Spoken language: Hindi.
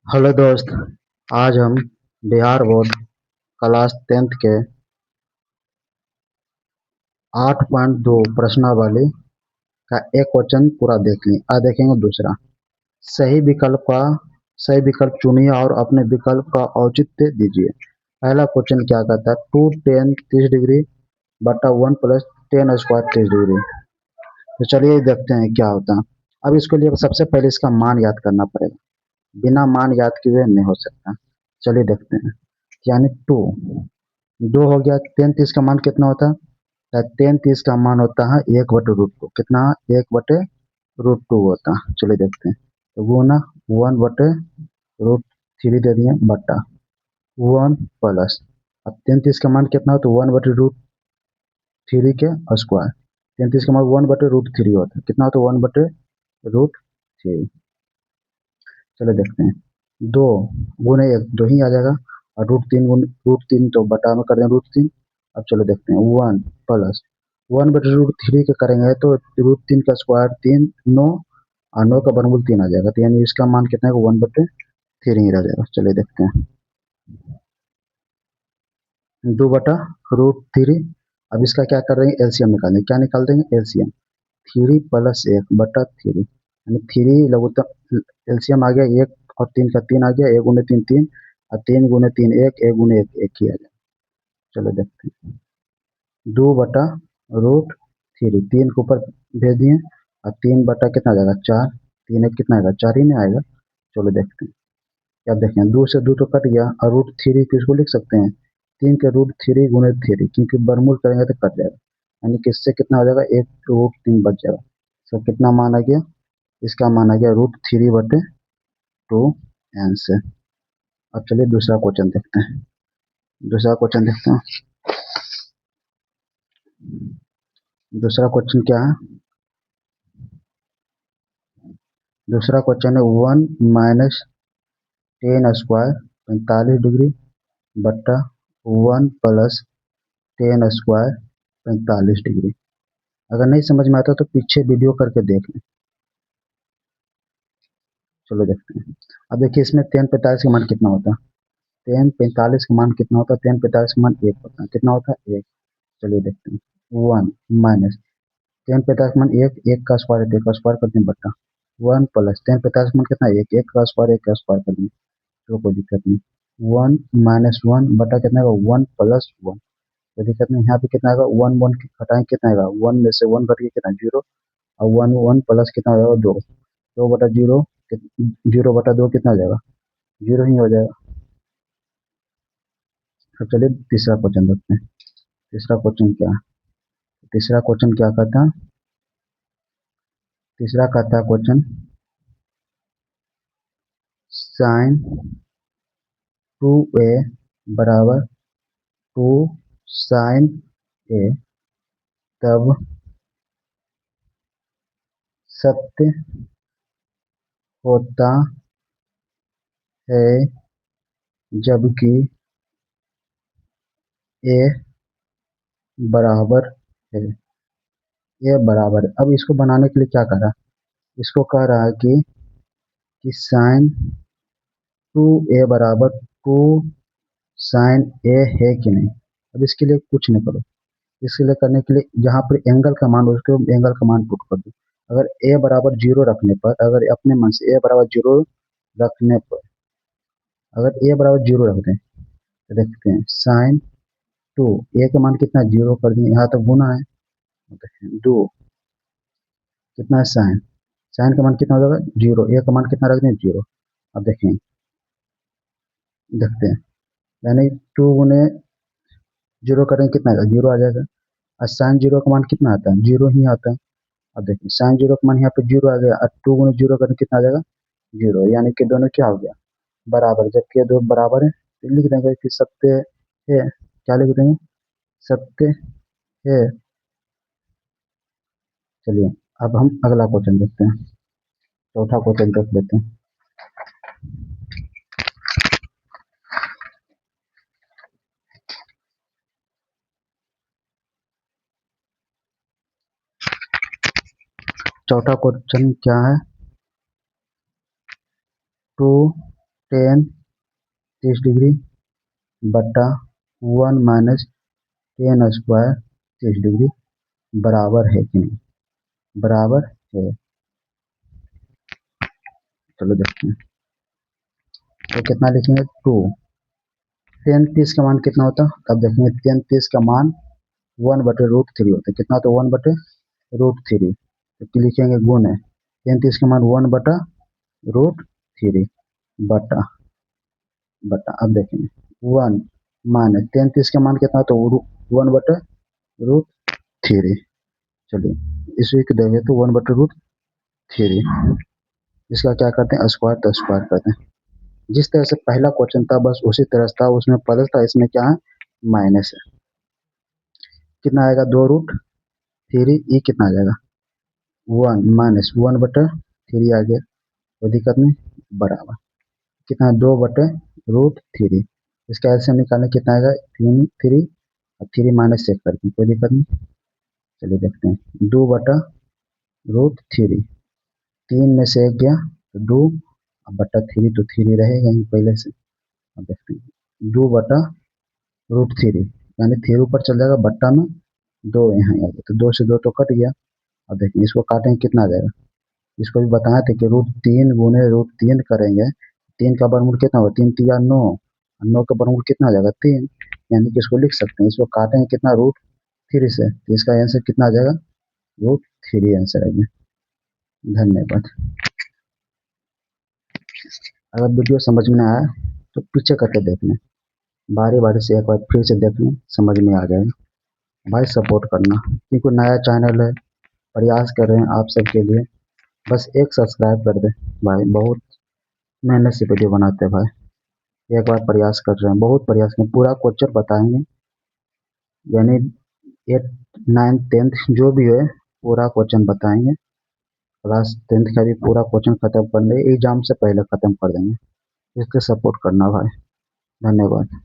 हेलो दोस्त। आज हम बिहार बोर्ड क्लास 10th के 8.2 प्रश्नावली का एक क्वेश्चन पूरा देख लें। आज देखेंगे दूसरा। सही विकल्प का सही विकल्प चुनिए और अपने विकल्प का औचित्य दीजिए। पहला क्वेश्चन क्या कहता है, 2 tan 30 डिग्री बटा 1 + tan² 30 डिग्री। तो चलिए देखते हैं क्या होता है। अब इसके लिए सबसे पहले इसका मान याद करना पड़ेगा, बिना मान याद किए नहीं हो सकता। चलिए देखते हैं। यानी 2 हो गया। 3 30 का मान कितना होता है? 3 30 का मान होता है 1/√2। कितना? 1/√2 होता है। चलिए देखते हैं। तो गुना 1/√3 दे दिए बटा 1 प्लस। अब 3 30 का मान कितना हो तो 1/√3 के स्क्वायर। 3 30 का मान 1/√3 होता है। कितना होता है? 1/√3। चलो देखते हैं। 2 गुने 1 2 ही आ जाएगा, और √3 तो बटा में कर दें √3। अब चलो देखते हैं। 1 प्लस 1/√3 का करेंगे तो √3 का स्क्वायर 3 9, और 9 का वर्गमूल 3 आ जाएगा। तो यानी इसका मान कितना है? 1/3 ही रह जाएगा। चलिए देखते हैं। 2/√3। अब इसका क्या कर रहे हैं? एलसीएम निकाल देंगे। क्या निकाल देंगे? एलसीएम। 3 + 1/3 यानी 3 लघुत्तम एलसीएम आ गया 1, और 3 का 3 आ गया। 1 गुने 3 3, और 3 गुने 3 1, 1 गुने 1 1 ही आ गया। चलो देखते हैं। 2/√3, 3 के ऊपर भेज दिए, और 3 बटा कितना आ जाएगा? 4। 3 1 कितना आएगा? 4 ही नहीं आएगा। चलो देखते हैं। क्या देखें? 2 से 2 तो कट गया, और √3 किसको लिख सकते हैं? 3 के √3 गुने 3, क्योंकि वर्गमूल करेंगे तो कट जाएगा। यानी किससे कितना हो जाएगा? 1/3 बच जाएगा। तो कितना मान आ गया? इसका मान आ गया √3/2 आंसर। अब चलिए दूसरा क्वेश्चन देखते हैं। दूसरा क्वेश्चन देखते हैं। दूसरा क्वेश्चन क्या है? दूसरा क्वेश्चन है 1 - tan² 45 डिग्री बट्टा 1 + tan² 45 डिग्री। अगर नहीं समझ में आता तो पीछे वीडियो करके देख लें। चलो देखते हैं। अब देखिए, इसमें tan 45 का मान कितना होता है? tan 45 का मान कितना होता है? tan 45 का मान 1 होता है। कितना होता है? 1। चलिए देखते हैं। 1 माइनस tan 45 का मान 1, 1 का स्क्वायर है, 1 का स्क्वायर कर दें बट्टा 1 प्लस tan 45 का मान कितना है? 1, 1 का स्क्वायर, 1 का स्क्वायर कर दें, तो कोई दिक्कत नहीं। 1 - 1 बटा कितना आएगा? 1 + 1। कोई दिक्कत नहीं। यहाँ पे कितना आएगा? 1 1 घटाएं, कितना आएगा? 1 में से 1 घट के कितना? 0। और 1 1 प्लस कितना हो जाएगा? 2। 2/0, 0/2 कितना हो जाएगा? 0 ही हो जाएगा। अब चलिए तीसरा क्वेश्चन देखते हैं। तीसरा क्वेश्चन क्या है? तीसरा क्वेश्चन क्या कहता है? तीसरा कहता है क्वेश्चन, साइन 2a बराबर 2 साइन a तब सत्य होता है जबकि a बराबर है। a बराबर है। अब इसको बनाने के लिए क्या कर रहा है? इसको कह रहा है कि साइन 2a बराबर 2 साइन a है कि नहीं। अब इसके लिए कुछ नहीं करो। इसके लिए करने के लिए जहाँ पर एंगल का मान हो उसको एंगल का मान पुट कर दो। अगर a बराबर 0 रखने पर, अगर अपने मन से a बराबर 0 रखने पर, अगर a बराबर 0 रख दें तो देखते हैं। साइन 2 a का मान कितना? 0 कर दें। यहाँ तक गुना है। देखिए 2 कितना है? साइन। साइन का मान कितना हो जाएगा? 0। a का मान कितना रख दें? 0। अब देखें, देखते हैं। यानी 2 गुने 0 करें कितना आएगा? 0 आ जाएगा। और साइन 0 का मान कितना आता है? 0 ही आता है। अब देखिए, साइन 0 का मान यहाँ पे 0 आ गया, और 2 गुने 0 करें कितना आ जाएगा? 0। यानी कि दोनों क्या हो गया? बराबर। जबकि ये दो बराबर है तो लिख देंगे कि सत्य है। क्या लिख देंगे? सत्य है। चलिए अब हम अगला क्वेश्चन देखते हैं। चौथा क्वेश्चन देख लेते हैं। चौथा क्वेश्चन क्या है? 2 टेन 30 डिग्री बटा 1 - टेन स्क्वायर 30 डिग्री बराबर है कि नहीं, बराबर है। चलो देखते हैं, तो कितना लिखेंगे 2। टेन 30 का मान कितना होता है, अब देखेंगे टेन 30 का मान 1/√3 होता है, कितना होता है 1/√3, तो लिखेंगे गुण है, टेन 30 का मान 1/√3 बटा बटा, अब देखेंगे 1 - टेन 30 का मान कितना होता है 1/√3। चलिए इसी को देंगे तो 1/√3, इसका क्या करते हैं स्क्वायर, तो स्क्वायर करते हैं। जिस तरह से पहला क्वेश्चन था बस उसी तरह था, उसमें प्लस था, इसमें क्या है माइनस है। कितना आएगा 2√3, ये कितना आ जाएगा 1 - 1/3 आ गया, कोई दिक्कत नहीं, बराबर कितना 2/√3। इसका एलसीएम निकालने कितना आएगा 3 और 3 माइनस चेक करते हैं, कोई दिक्कत नहीं। चलिए देखते हैं 2/√3, 3 में से 1 गया तो 2, अब बटा 3 तो 3 रहेगा ही पहले से। अब देखते हैं 2/√3 यानी 3 ऊपर चल जाएगा, बट्टा में 2 यहाँ आ गया, तो 2 से 2 तो कट गया। अब देखिए इसको काटेंगे कितना आ जाएगा, इसको भी बताया था कि √3 गुने √3 करेंगे, 3 का वर्गमूल कितना होगा 3 3 9, 9 का वर्गमूल कितना आ जाएगा 3, यानी कि इसको लिख सकते हैं, इसको काटेंगे कितना √3 से, तो इसका आंसर कितना आ जाएगा √3 आंसर आएगा। धन्यवाद। अगर वीडियो समझ में आया तो पीछे करके देख लें, बारी बारी से एक बार फिर से देख लें, समझ में आ जाएगा। भाई सपोर्ट करना, क्योंकि नया चैनल है, प्रयास कर रहे हैं आप सबके लिए, बस एक सब्सक्राइब कर दे भाई, बहुत मेहनत से वीडियो बनाते हैं भाई, एक बार प्रयास कर रहे हैं, बहुत प्रयास में पूरा क्वेश्चन बताएंगे, यानी 8 9 10 जो भी है पूरा क्वेश्चन बताएंगे, क्लास 10 का भी पूरा क्वेश्चन खत्म कर देंगे, एग्जाम से पहले खत्म कर देंगे, इसके सपोर्ट करना भाई। धन्यवाद।